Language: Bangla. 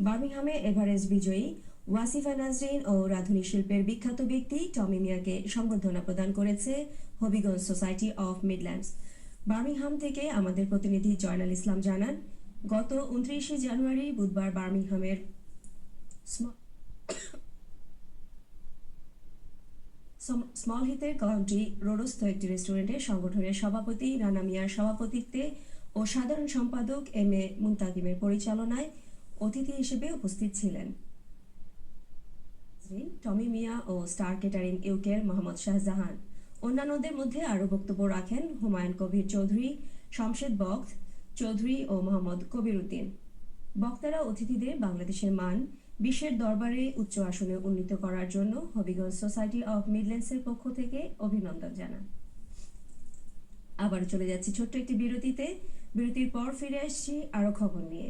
বার্মিংহামে এভারেস্ট বিজয়ী ওয়াসিফা নাজরিন ও রাঁধুনি শিল্পের বিখ্যাত ব্যক্তি টমি মিয়াকে সংবর্ধনা প্রদান করেছে Habiganj society of Midlands. Birmingham থেকে আমাদের প্রতিনিধি জয়নাল ইসলাম জানান, গত 29 জানুয়ারি বুধবার বার্মিংহামের স্মল হিথের কাউন্টি রোডস্থ একটি রেস্টুরেন্টে সংগঠনের সভাপতি রানা মিয়ার সভাপতিত্বে ও সাধারণ সম্পাদক এম এ মুনতাকিমের পরিচালনায় অতিথি হিসেবে উপস্থিত ছিলেন টমি মিয়া ও স্টার কেটারিং ইউকের মোহাম্মদ শাহজাহান। অন্যান্যদের মধ্যে আরও বক্তব্য রাখেন হুমায়ুন কবির চৌধুরী, শমশেদ বক্ত চৌধুরী ও মোহাম্মদ কবির উদ্দিন। বক্তারা অতিথিদের বাংলাদেশের মান বিশ্বের দরবারে উচ্চ আসনে উন্নীত করার জন্য হবিগঞ্জ সোসাইটি অফ মিডল্যান্ডসের পক্ষ থেকে অভিনন্দন জানান। আবার চলে যাচ্ছি ছোট্ট একটি বিরতিতে। বিরতির পর ফিরে আসছি আরও খবর নিয়ে।